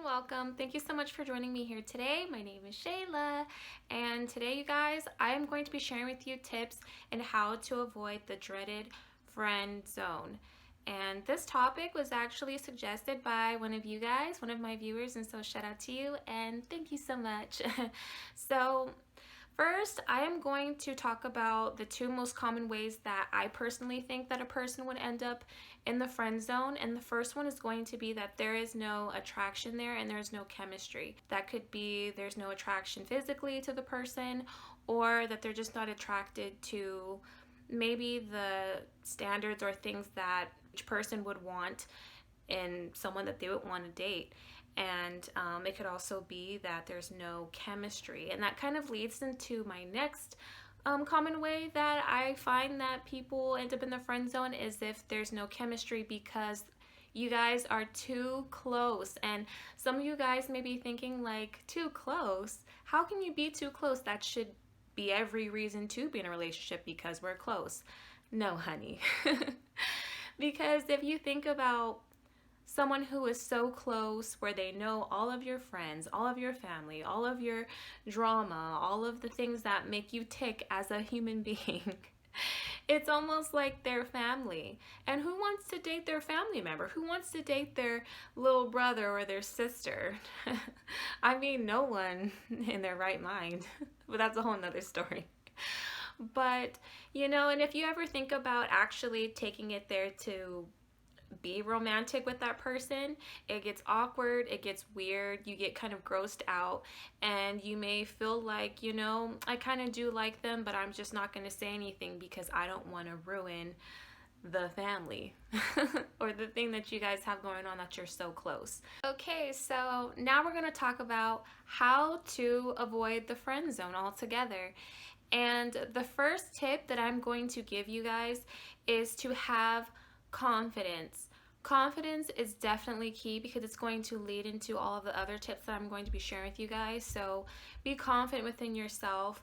and welcome. Thank you so much for joining me here today. My name is Shayla, and today, you guys, I am going to be sharing with you tips and how to avoid the dreaded friend zone. And this topic was actually suggested by one of you guys, one of my viewers, and so shout out to you and thank you so much. So first, I am going to talk about the two most common ways that I personally think that a person would end up in the friend zone. And the first one is going to be that there is no attraction there and there's no chemistry. That could be there's no attraction physically to the person, or that they're just not attracted to maybe the standards or things that each person would want in someone that they would want to date. And it could also be that there's no chemistry, and that kind of leads into my next common way that I find that people end up in the friend zone is if there's no chemistry because you guys are too close. And some of you guys may be thinking, like, too close? How can you be too close? That should be every reason to be in a relationship because we're close. No, honey. Because if you think about someone who is so close where they know all of your friends, all of your family, all of your drama, all of the things that make you tick as a human being, it's almost like their family. And who wants to date their family member? Who wants to date their little brother or their sister? I mean, no one in their right mind, but that's a whole nother story. But, you know, and if you ever think about actually taking it there to be romantic with that person, it gets awkward, it gets weird, you get kind of grossed out, and you may feel like, you know, I kind of do like them, but I'm just not going to say anything because I don't want to ruin the family or the thing that you guys have going on that you're so close. Okay, so now we're going to talk about how to avoid the friend zone altogether. And the first tip that I'm going to give you guys is to have confidence. Confidence is definitely key because it's going to lead into all of the other tips that I'm going to be sharing with you guys. So be confident within yourself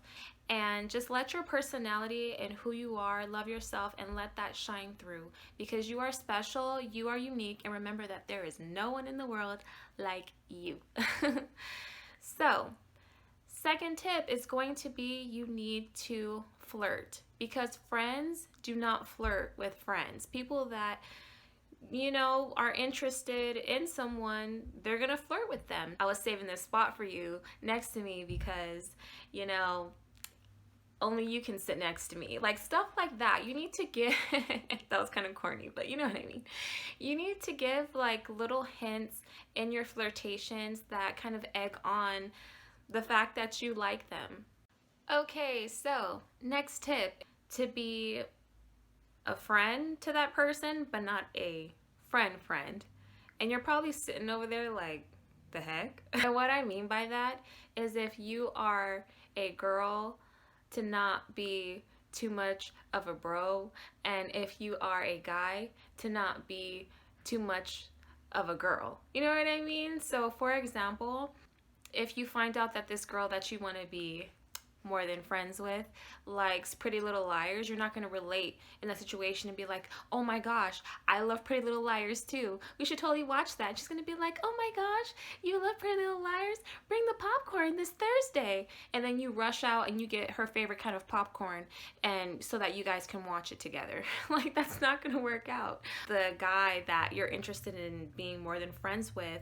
and just let your personality and who you are, love yourself, and let that shine through because you are special, you are unique, and remember that there is no one in the world like you. So second tip is going to be you need to flirt, because friends do not flirt with friends. People that, you know, are interested in someone, they're gonna flirt with them. I was saving this spot for you next to me because, you know, only you can sit next to me. Like stuff like that. You need to give, that was kind of corny, but you know what I mean. You need to give like little hints in your flirtations that kind of egg on the fact that you like them. Okay, so next tip, to be a friend to that person, but not a friend. And you're probably sitting over there like, the heck? And what I mean by that is if you are a girl, to not be too much of a bro, and if you are a guy, to not be too much of a girl. You know what I mean? So for example, if you find out that this girl that you want to be more than friends with likes Pretty Little Liars, you're not going to relate in that situation and be like, oh my gosh, I love Pretty Little Liars too, we should totally watch that. She's going to be like, oh my gosh, you love Pretty Little Liars, bring the popcorn this Thursday. And then you rush out and you get her favorite kind of popcorn, and so that you guys can watch it together. Like, that's not going to work out. The guy that you're interested in being more than friends with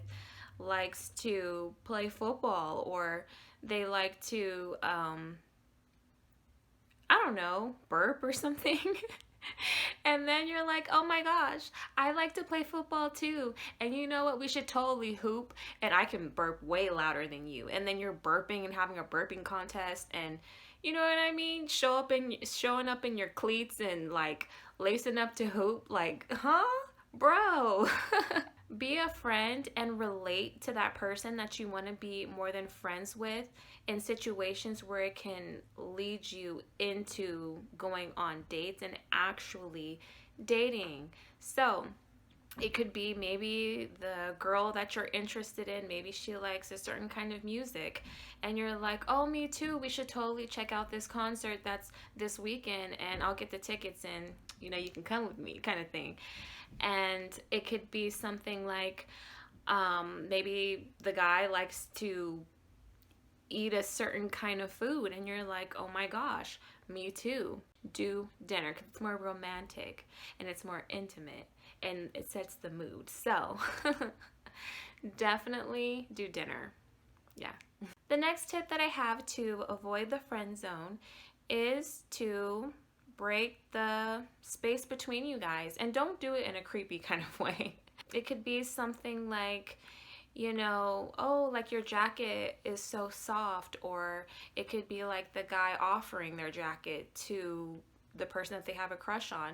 likes to play football, or they like to, I don't know, burp or something. And then you're like, oh my gosh, I like to play football too. And you know what? We should totally hoop, and I can burp way louder than you. And then you're burping and having a burping contest, and you know what I mean? Showing up in your cleats and like lacing up to hoop. Like, huh? Bro. Be a friend and relate to that person that you want to be more than friends with in situations where it can lead you into going on dates and actually dating. So it could be maybe the girl that you're interested in, maybe she likes a certain kind of music, and you're like, oh, me too, we should totally check out this concert that's this weekend, and I'll get the tickets, and you know, you can come with me, kind of thing. And it could be something like, Maybe the guy likes to eat a certain kind of food and you're like, oh my gosh, me too. Do dinner because it's more romantic and it's more intimate and it sets the mood. So definitely do dinner. Yeah. The next tip that I have to avoid the friend zone is to break the space between you guys, and don't do it in a creepy kind of way. It could be something like, you know, oh, like your jacket is so soft, or it could be like the guy offering their jacket to the person that they have a crush on,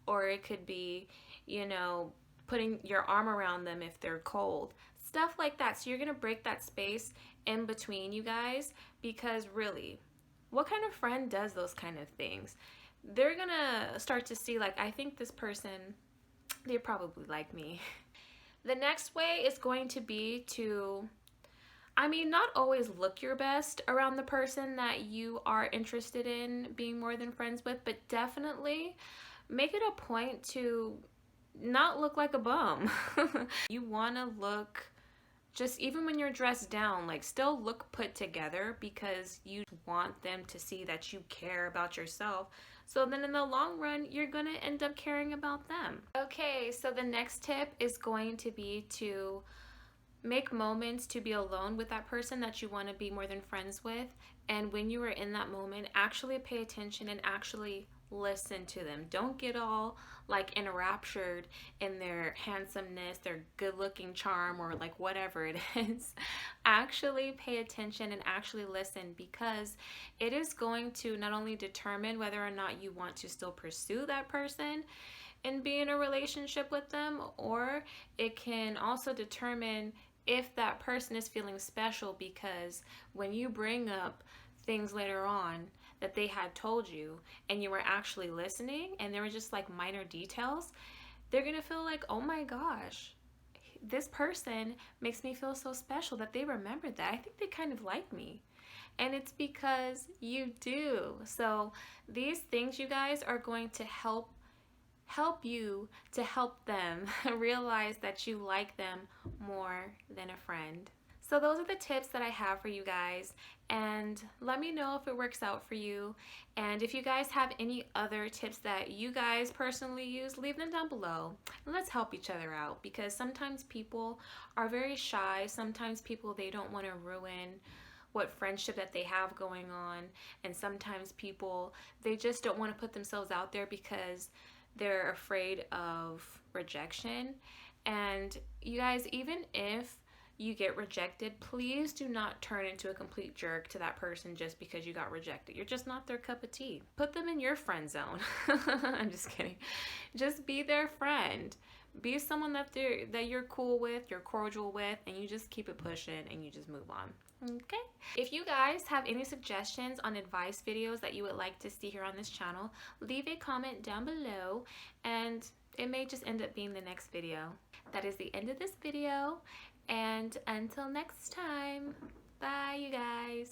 or it could be, you know, putting your arm around them if they're cold, stuff like that. So you're gonna break that space in between you guys, because really, what kind of friend does those kind of things? They're gonna start to see, like, I think this person, they probably like me. The next way is going to be to, I mean, not always look your best around the person that you are interested in being more than friends with, but definitely make it a point to not look like a bum. You want to look, just even when you're dressed down, like still look put together, because you want them to see that you care about yourself. So then in the long run, you're going to end up caring about them. Okay, so the next tip is going to be to make moments to be alone with that person that you want to be more than friends with. And when you are in that moment, actually pay attention and actually listen to them. Don't get all like enraptured in their handsomeness, their good looking charm, or like whatever it is. Actually pay attention and actually listen, because it is going to not only determine whether or not you want to still pursue that person and be in a relationship with them, or it can also determine if that person is feeling special, because when you bring up things later on that they had told you and you were actually listening and there were just like minor details, they're gonna feel like, oh my gosh, this person makes me feel so special that they remembered that. I think they kind of like me. And it's because you do. So these things, you guys, are going to help you to help them realize that you like them more than a friend. So those are the tips that I have for you guys, and let me know if it works out for you. And if you guys have any other tips that you guys personally use, leave them down below and let's help each other out, because sometimes people are very shy. Sometimes people, they don't want to ruin what friendship that they have going on, and sometimes people, they just don't want to put themselves out there because they're afraid of rejection. And you guys, even if you get rejected, please do not turn into a complete jerk to that person just because you got rejected. You're just not their cup of tea. Put them in your friend zone. I'm just kidding. Just be their friend. Be someone that you're cool with, you're cordial with, and you just keep it pushing and you just move on. Okay. If you guys have any suggestions on advice videos that you would like to see here on this channel, leave a comment down below and it may just end up being the next video. That is the end of this video, and until next time, bye you guys.